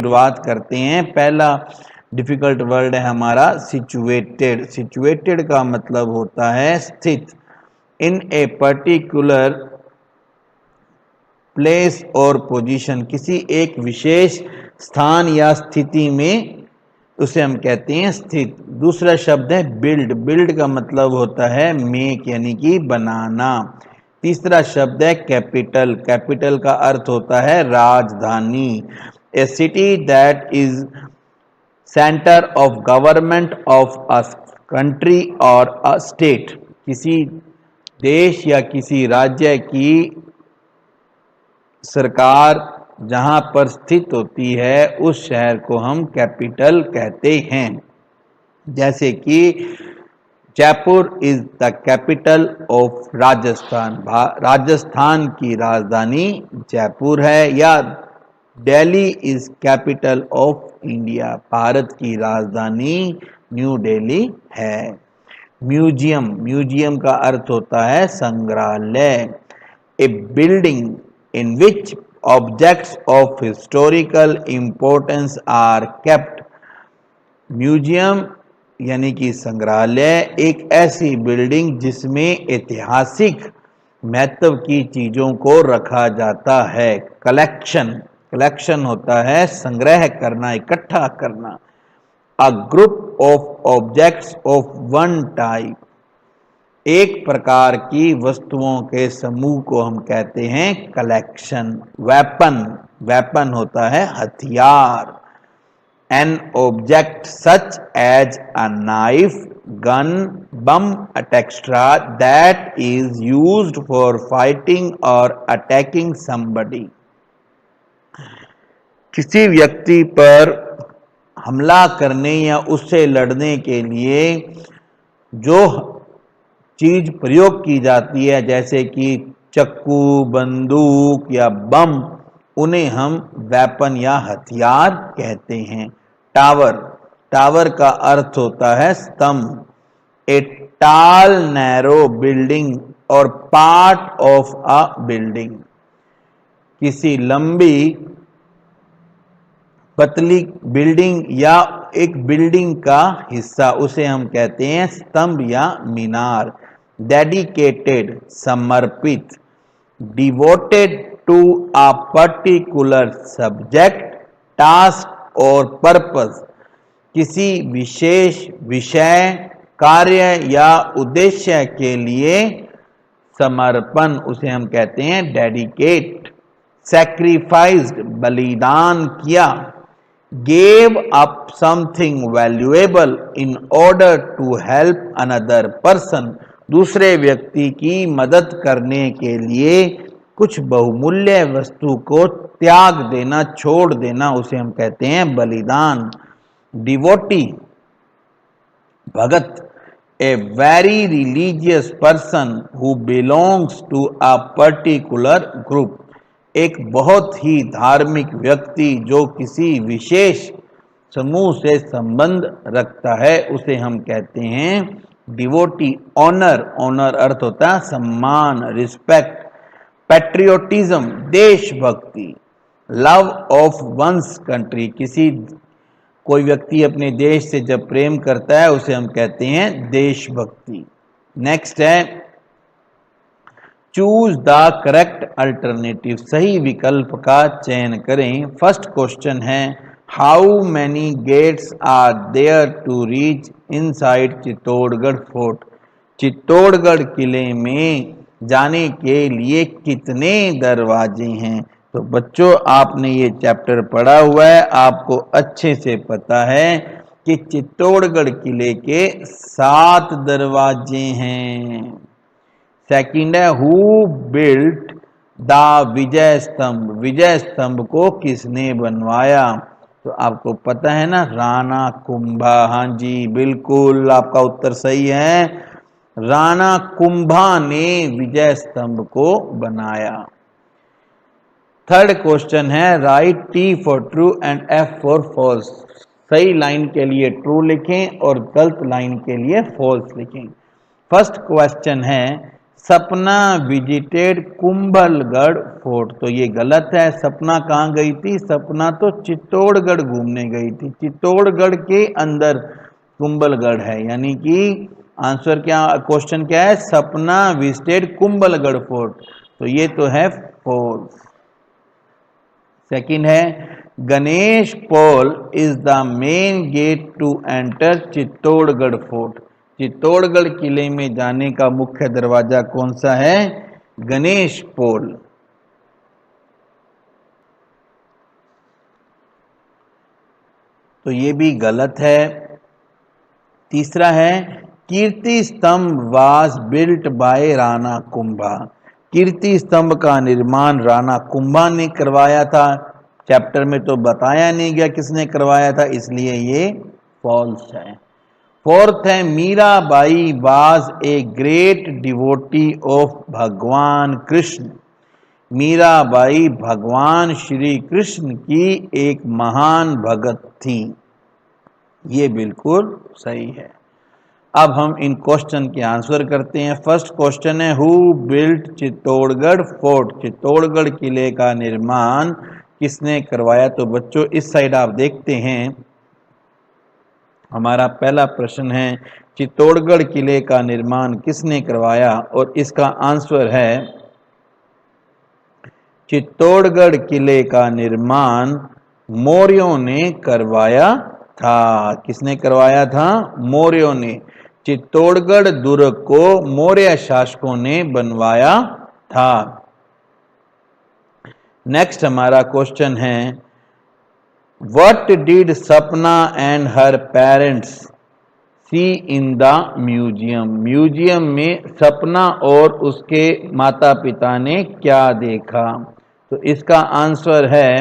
शुरुआत करते हैं। पहला डिफिकल्ट वर्ड है हमारा सिचुएटेड। सिचुएटेड का मतलब होता है स्थित। इन ए पर्टिकुलर प्लेस और पोजीशन, किसी एक विशेष स्थान या स्थिति में उसे हम कहते हैं स्थित। दूसरा शब्द है बिल्ड। बिल्ड का मतलब होता है मेक यानी कि बनाना। तीसरा शब्द है कैपिटल। कैपिटल का अर्थ होता है राजधानी। A city that is centre of government of a country और अ स्टेट। किसी देश या किसी राज्य की सरकार जहां पर स्थित होती है उस शहर को हम कैपिटल कहते हैं। जैसे कि Jaipur is the capital of Rajasthan. Rajasthan की राजधानी जयपुर है। या Delhi is capital of India. Bharat की राजधानी न्यू दिल्ली है। म्यूजियम। म्यूजियम का अर्थ होता है संग्रहालय। A building in which objects of historical importance are kept। Museum यानी कि संग्रहालय एक ऐसी बिल्डिंग जिसमें ऐतिहासिक महत्व की चीजों को रखा जाता है। कलेक्शन। कलेक्शन होता है संग्रह करना, इकट्ठा करना। A group of objects of one type. एक प्रकार की वस्तुओं के समूह को हम कहते हैं कलेक्शन। वेपन। वेपन होता है हथियार। An object such as a knife, gun, bomb, etcetera that is used for fighting और अटैकिंग समबडी। किसी व्यक्ति पर हमला करने या उससे लड़ने के लिए जो चीज प्रयोग की जाती है जैसे कि चक्कू, बंदूक या बम, उन्हें हम वेपन या हथियार कहते हैं। टावर। टावर का अर्थ होता है स्तंभ। ए टाल नैरो बिल्डिंग और पार्ट ऑफ अ बिल्डिंग। किसी लंबी पतली बिल्डिंग या एक बिल्डिंग का हिस्सा, उसे हम कहते हैं स्तंभ या मीनार। डेडिकेटेड समर्पित। Devoted to a particular subject, task और पर्पस। किसी विशेष विषय, कार्य या उद्देश्य के लिए समर्पण, उसे हम कहते हैं डेडिकेट। सैक्रिफाइस्ड बलिदान किया। gave up something valuable in order to help another person। दूसरे व्यक्ति की मदद करने के लिए कुछ बहुमूल्य वस्तु को त्याग देना, छोड़ देना, उसे हम कहते हैं बलिदान। डिवोटी भगत। A very religious person who belongs to a particular group. एक बहुत ही धार्मिक व्यक्ति जो किसी विशेष समूह से संबंध रखता है उसे हम कहते हैं डिवोटी। ऑनर। ऑनर अर्थ होता है सम्मान, रिस्पेक्ट। पैट्रियोटिज्म देशभक्ति। Love of one's country. कोई व्यक्ति अपने देश से जब प्रेम करता है उसे हम कहते हैं देशभक्ति। नेक्स्ट है चूज द करेक्ट अल्टरनेटिव। सही विकल्प का चयन करें। फर्स्ट क्वेश्चन है how many gates are there to reach inside Chittorgarh fort. Chittorgarh किले में जाने के लिए कितने दरवाजे हैं। तो बच्चों आपने ये चैप्टर पढ़ा हुआ है, आपको अच्छे से पता है कि चित्तौड़गढ़ किले के 7 दरवाजे हैं। सेकंड है हु बिल्ट द विजय स्तंभ। विजय स्तंभ को किसने बनवाया। तो आपको पता है ना, राणा कुंभा। हाँ जी बिल्कुल, आपका उत्तर सही है। राणा कुंभा ने विजय स्तंभ को बनाया। थर्ड क्वेश्चन है write T for true and F for false. सही लाइन के लिए ट्रू लिखें और गलत लाइन के लिए फॉल्स लिखें। फर्स्ट क्वेश्चन है सपना विजिटेड कुंभलगढ़ फोर्ट, तो ये गलत है। सपना कहाँ गई थी? सपना तो चित्तौड़गढ़ घूमने गई थी। चित्तौड़गढ़ के अंदर कुंभलगढ़ है, यानी कि आंसर क्या, क्वेश्चन क्या है? सपना विजिटेड कुंभलगढ़ फोर्ट, तो ये तो है फॉल्स। सेकंड है, Ganesh Pol is the main gate to enter Chittorgarh fort. Chittorgarh किले में जाने का मुख्य दरवाजा कौन सा है? गणेश पोल। तो ये भी गलत है। तीसरा है, Kirti Stambh was built by Rana Kumbha. Kirti Stambh का निर्माण राणा कुंभा ने करवाया था। चैप्टर में तो बताया नहीं गया किसने करवाया था, इसलिए ये फॉल्स है। फोर्थ है, Mirabai was a great devotee of भगवान कृष्ण। मीराबाई भगवान श्री कृष्ण की एक महान भगत थी। ये बिल्कुल सही है। अब हम इन क्वेश्चन के आंसर करते हैं। फर्स्ट क्वेश्चन है, who built Chittorgarh fort. Chittorgarh किले का निर्माण किसने करवाया? तो बच्चों इस साइड आप देखते हैं, हमारा पहला प्रश्न है चित्तौड़गढ़ किले का निर्माण किसने करवाया, और इसका आंसर है चित्तौड़गढ़ किले का निर्माण मौर्यों ने करवाया था। किसने करवाया था? मौर्यों ने। चित्तौड़गढ़ दुर्ग को मौर्य शासकों ने बनवाया था। नेक्स्ट हमारा क्वेश्चन है, what did Sapna and her parents see in the museum. Museum में सपना और उसके माता पिता ने क्या देखा? तो इसका आंसर है,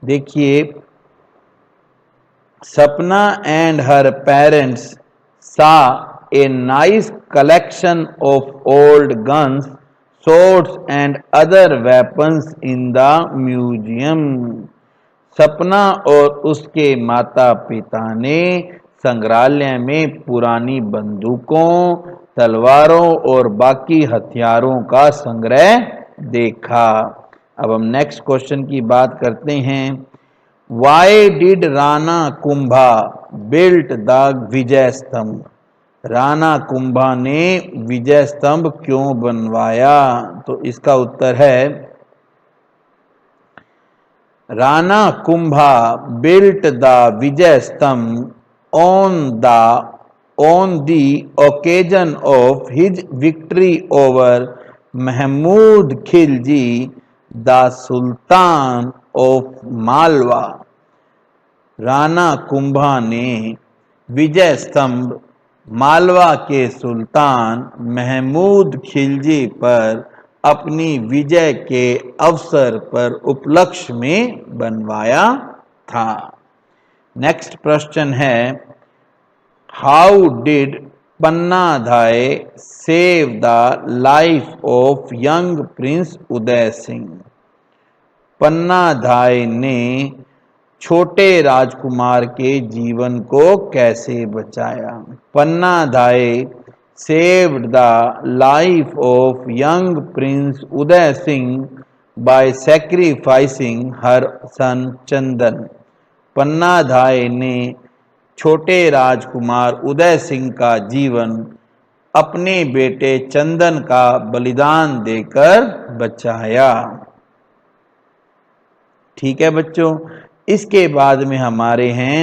देखिए, सपना एंड हर पेरेंट्स सा a nice collection of old guns, swords and other weapons in the museum। सपना और उसके माता पिता ने संग्रहालय में पुरानी बंदूकों, तलवारों और बाकी हथियारों का संग्रह देखा। अब हम नेक्स्ट क्वेश्चन की बात करते हैं। Why did Rana Kumbha built the Vijay Stambh. Rana Kumbha ने विजय स्तंभ क्यों बनवाया? तो इसका उत्तर है, Rana Kumbha built the Vijay Stambh on the occasion of his victory over Mahmud Khilji the sultan of Malwa. Rana Kumbha ने विजय स्तंभ मालवा के सुल्तान महमूद खिलजी पर अपनी विजय के अवसर पर उपलक्ष्य में बनवाया था। नेक्स्ट प्रश्न है, how did Pannadhai save the life of young prince Uday Singh. Pannadhai ने छोटे राजकुमार के जीवन को कैसे बचाया? Pannadhai saved the life of young Prince Uday Singh by sacrificing her son Chandan। Pannadhai ने छोटे राजकुमार उदय सिंह का जीवन अपने बेटे चंदन का बलिदान देकर बचाया। ठीक है बच्चों, इसके बाद में हमारे हैं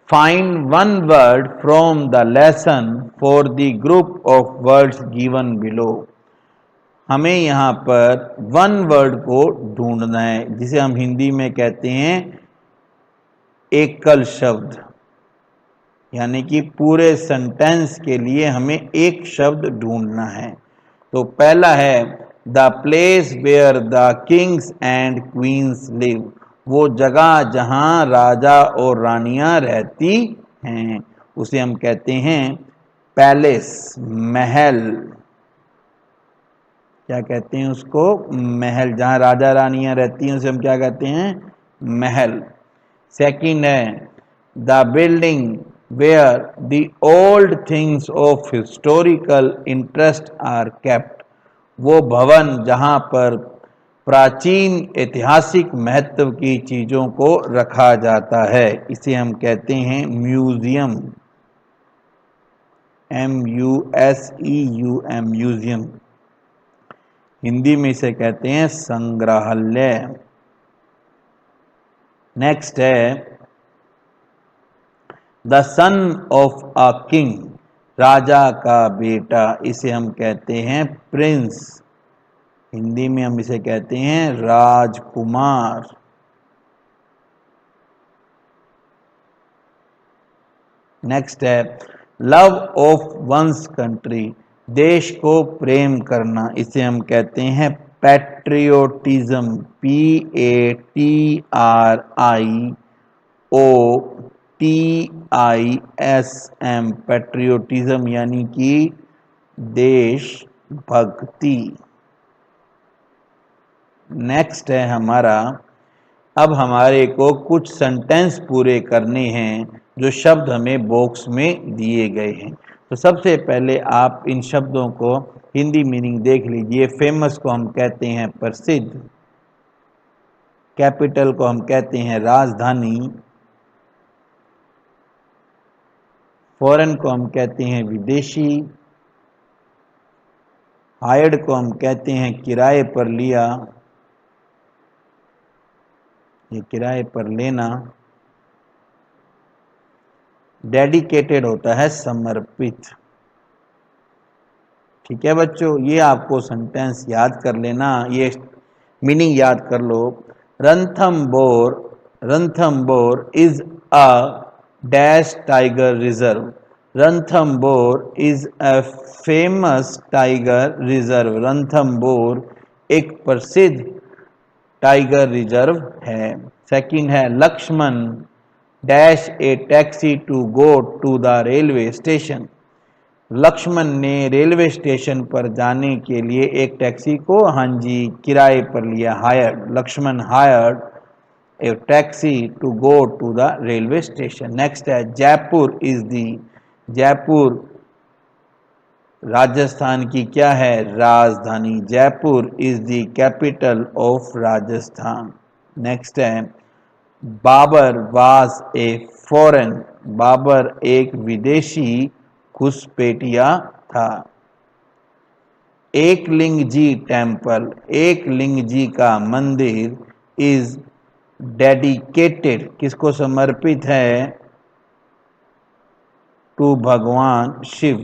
find one word from the lesson for the group of words given below. हमें यहाँ पर वन वर्ड को ढूंढना है, जिसे हम हिंदी में कहते हैं एकल शब्द, यानी कि पूरे सेंटेंस के लिए हमें एक शब्द ढूंढना है। तो पहला है the place where the kings and queens live. वो जगह जहां राजा और रानियां रहती हैं उसे हम कहते हैं पैलेस, महल। क्या कहते हैं उसको? महल। जहां राजा रानियां रहती हैं उसे हम क्या कहते हैं? महल। सेकंड है the building where the old things of historical interest are kept. वो भवन जहां पर प्राचीन ऐतिहासिक महत्व की चीजों को रखा जाता है, इसे हम कहते हैं म्यूजियम। MUSEUM, museum. हिंदी में इसे कहते हैं संग्रहालय। नेक्स्ट है the son of a king, राजा का बेटा, इसे हम कहते हैं प्रिंस। हिंदी में हम इसे कहते हैं राजकुमार। नेक्स्ट है लव ऑफ वंस कंट्री, देश को प्रेम करना, इसे हम कहते हैं पैट्रियोटिज्म। PATRIOTISM, पैट्रियोटिज्म यानी कि देशभक्ति। नेक्स्ट है हमारा, अब हमारे को कुछ सेंटेंस पूरे करने हैं जो शब्द हमें बॉक्स में दिए गए हैं। तो सबसे पहले आप इन शब्दों को हिंदी मीनिंग देख लीजिए। फेमस को हम कहते हैं प्रसिद्ध, कैपिटल को हम कहते हैं राजधानी, फॉरेन को हम कहते हैं विदेशी, हायर्ड को हम कहते हैं किराए पर लिया, ये किराए पर लेना, डेडिकेटेड होता है समर्पित। ठीक है बच्चों, ये आपको सेंटेंस याद कर लेना, ये मीनिंग याद कर लो। Ranthambore is a dash tiger reserve. Ranthambore is a famous tiger reserve. Ranthambore एक प्रसिद्ध टाइगर रिजर्व है। सेकंड है Lakshman dash a taxi to go to the railway station. Lakshman ने रेलवे स्टेशन पर जाने के लिए एक टैक्सी को किराए पर लिया, hired. Lakshman hired a taxi to go to the railway station. Next है जयपुर राजस्थान की क्या है, राजधानी। Jaipur is the capital of Rajasthan. Next है Babur was a foreign, Babur एक विदेशी घुसपैठिया था। एकलिंग जी टेम्पल, एकलिंग जी का मंदिर इज डेडिकेटेड, किसको समर्पित है, टू भगवान शिव,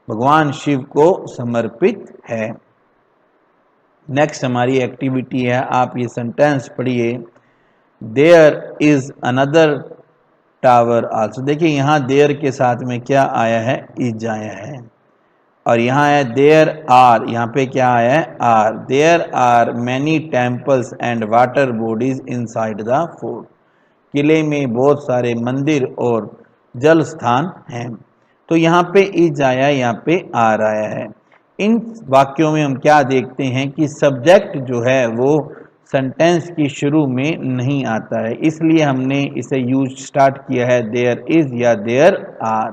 भगवान शिव को समर्पित है। नेक्स्ट हमारी एक्टिविटी है, आप ये सेंटेंस पढ़िए। There is another tower also. देखिए यहाँ देयर के साथ में क्या आया है, इज आया है, और यहाँ है देयर आर, यहाँ पे क्या आया है, are. There are many temples and water bodies inside the fort, किले में बहुत सारे मंदिर और जल स्थान हैं। तो यहाँ पे इज आया, यहाँ पे आर आया है। इन वाक्यों में हम क्या देखते हैं कि सब्जेक्ट जो है वो सेंटेंस की शुरू में नहीं आता है, इसलिए हमने इसे यूज स्टार्ट किया है देयर इज या देयर आर।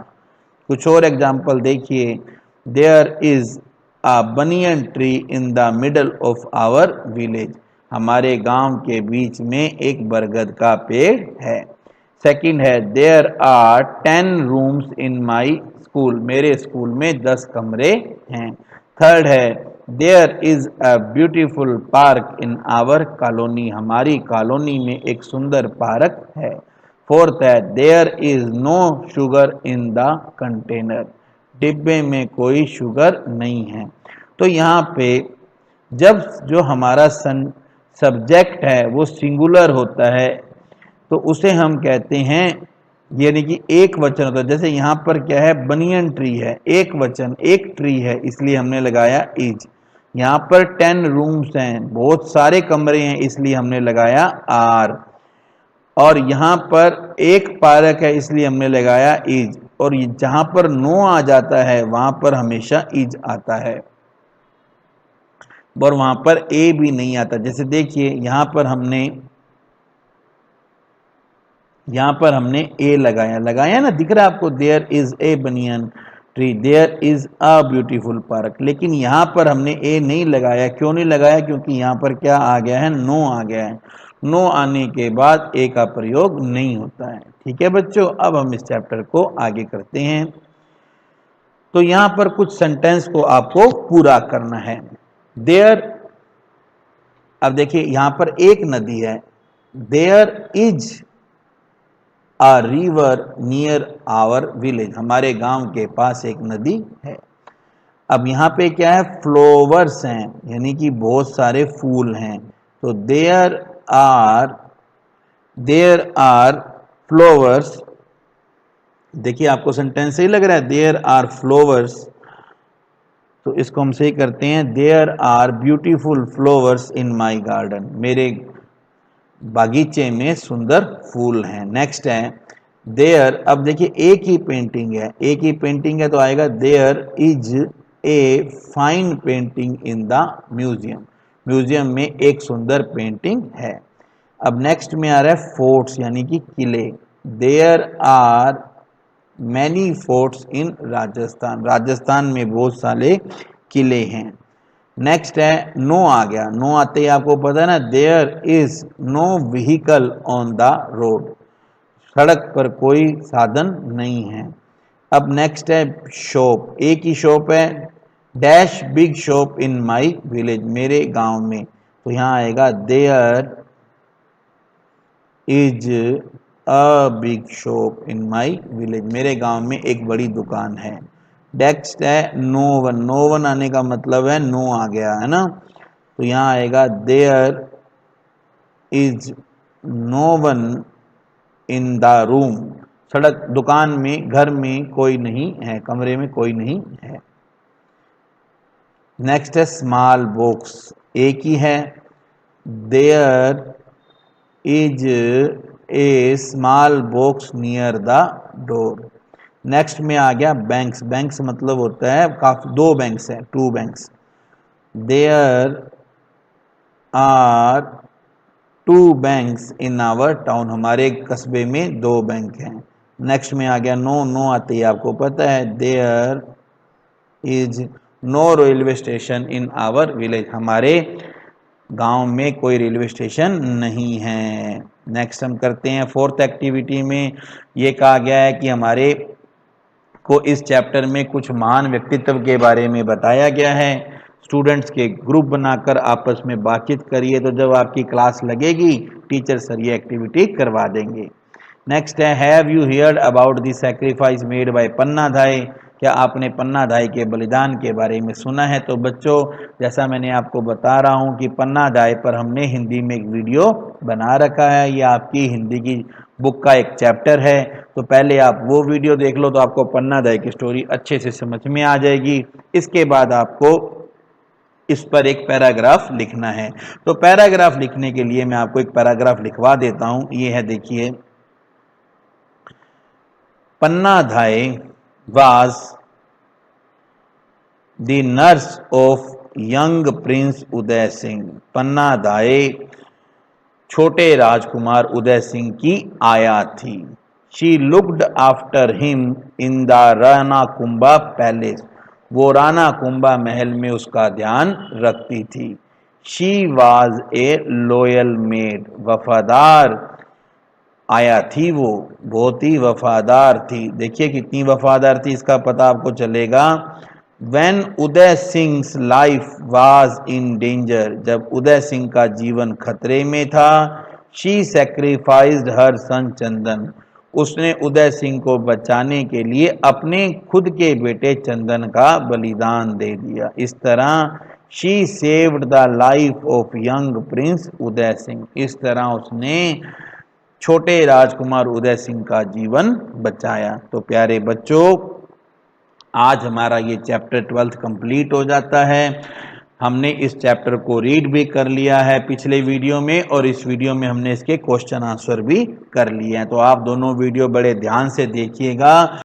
कुछ और एग्जाम्पल देखिए। There is a banyan tree in the middle of our village, हमारे गांव के बीच में एक बरगद का पेड़ है। सेकंड है there are 10 rooms in my school, मेरे स्कूल में 10 कमरे हैं। थर्ड है there is a beautiful park in our colony, हमारी कॉलोनी में एक सुंदर पार्क है। फोर्थ है there is no sugar in the container, डिब्बे में कोई शुगर नहीं है। तो यहाँ पे जब जो हमारा सब्जेक्ट है वो सिंगुलर होता है तो उसे हम कहते हैं, यानी कि एक वचन होता है। जैसे यहाँ पर क्या है, बनियन ट्री है, एक वचन, एक ट्री है, इसलिए हमने लगाया इज। यहाँ पर 10 रूम्स हैं, बहुत सारे कमरे हैं, इसलिए हमने लगाया आर। और यहाँ पर एक पार्क है, इसलिए हमने लगाया इज। और जहां पर नो आ जाता है वहां पर हमेशा इज आता है, और वहां पर ए भी नहीं आता। जैसे देखिए यहाँ पर हमने ए लगाया ना, दिख रहा है आपको, there is a banyan tree, there is a beautiful park. लेकिन यहाँ पर हमने ए नहीं लगाया, क्यों नहीं लगाया? क्योंकि यहाँ पर क्या आ गया है? नो आ गया है। नो आने के बाद ए का प्रयोग नहीं होता है। ठीक है बच्चों, अब हम इस चैप्टर को आगे करते हैं। तो यहाँ पर कुछ सेंटेंस को आपको पूरा करना है। देयर, अब देखिए यहाँ पर एक नदी है। There is a river near our village, हमारे गांव के पास एक नदी है। अब यहाँ पे क्या है? फ्लोवर्स हैं, यानी कि बहुत सारे फूल हैं। तो देयर आर फ्लोवर्स, देखिए आपको सेंटेंस सही लग रहा है, देयर आर फ्लोवर्स, तो इसको हम सही करते हैं, there are beautiful flowers in my garden, मेरे बागीचे में सुंदर फूल हैं। नेक्स्ट है देयर, अब देखिए एक ही पेंटिंग है, एक ही पेंटिंग है तो आएगा there is a fine painting in the museum, museum में एक सुंदर पेंटिंग है। अब नेक्स्ट में आ रहा है फोर्ट्स, यानी कि किले। देयर आर मैनी फोर्ट्स इन राजस्थान, राजस्थान में बहुत सारे किले हैं। नेक्स्ट है नो आ गया, नो आते ही आपको पता है ना, there is no vehicle on the road, सड़क पर कोई साधन नहीं है। अब नेक्स्ट है शॉप, एक ही शॉप है, dash big shop in my village, मेरे गांव में, तो यहाँ आएगा there is a big shop in my village, मेरे गांव में एक बड़ी दुकान है। नेक्स्ट है नो वन, नो वन आने का मतलब है नो आ गया है ना, तो यहाँ आएगा there is no one in the room, सड़क दुकान में, घर में कोई नहीं है, कमरे में कोई नहीं है। नेक्स्ट है स्मॉल बॉक्स, एक ही है, there is a small box near the door. Next में आ गया बैंक्स, बैंक्स मतलब होता है काफी, दो बैंक्स हैं, two banks, there are two banks in our town, हमारे कस्बे में दो बैंक हैं। नेक्स्ट में आ गया नो, नो आते ही आपको पता है, there is no railway station in our village, हमारे गांव में कोई रेलवे स्टेशन नहीं है। नेक्स्ट हम करते हैं फोर्थ एक्टिविटी में, ये कहा गया है कि हमारे को इस चैप्टर में कुछ महान व्यक्तित्व के बारे में बताया गया है। स्टूडेंट्स के ग्रुप बनाकर आपस में बातचीत करिए, तो जब आपकी क्लास लगेगी टीचर सर ये एक्टिविटी करवा देंगे। नेक्स्ट है have you heard about the sacrifice made by Pannadhai, क्या आपने पन्नाधाय के बलिदान के बारे में सुना है? तो बच्चों जैसा मैंने आपको बता रहा हूँ कि पन्नाधाय पर हमने हिंदी में एक वीडियो बना रखा है, ये आपकी हिंदी की बुक का एक चैप्टर है, तो पहले आप वो वीडियो देख लो तो आपको पन्नाधाय की स्टोरी अच्छे से समझ में आ जाएगी। इसके बाद आपको इस पर एक पैराग्राफ लिखना है, तो पैराग्राफ लिखने के लिए मैं आपको एक पैराग्राफ लिखवा देता हूं, ये है देखिए, Pannadhai was the nurse of young prince उदय सिंह, पन्नाधाय छोटे राजकुमार उदय सिंह की आया थी। She looked after him in the Rana Kumbha palace, वो राना कुंभा महल में उसका ध्यान रखती थी। She was a loyal made, वफादार आया थी, वो बहुत ही वफादार थी। देखिए कितनी वफादार थी, इसका पता आपको चलेगा। When Uday Singh life was in danger, जब उदय सिंह का जीवन खतरे में था, शी सेक्रीफाइस्ड हर सन चंदन, उसने उदय सिंह को बचाने के लिए अपने खुद के बेटे चंदन का बलिदान दे दिया। इस तरह she saved the life of young prince Uday Singh, इस तरह उसने छोटे राजकुमार उदय सिंह का जीवन बचाया। तो प्यारे बच्चों आज हमारा ये चैप्टर 12th कंप्लीट हो जाता है। हमने इस चैप्टर को रीड भी कर लिया है पिछले वीडियो में, और इस वीडियो में हमने इसके क्वेश्चन आंसर भी कर लिए हैं। तो आप दोनों वीडियो बड़े ध्यान से देखिएगा।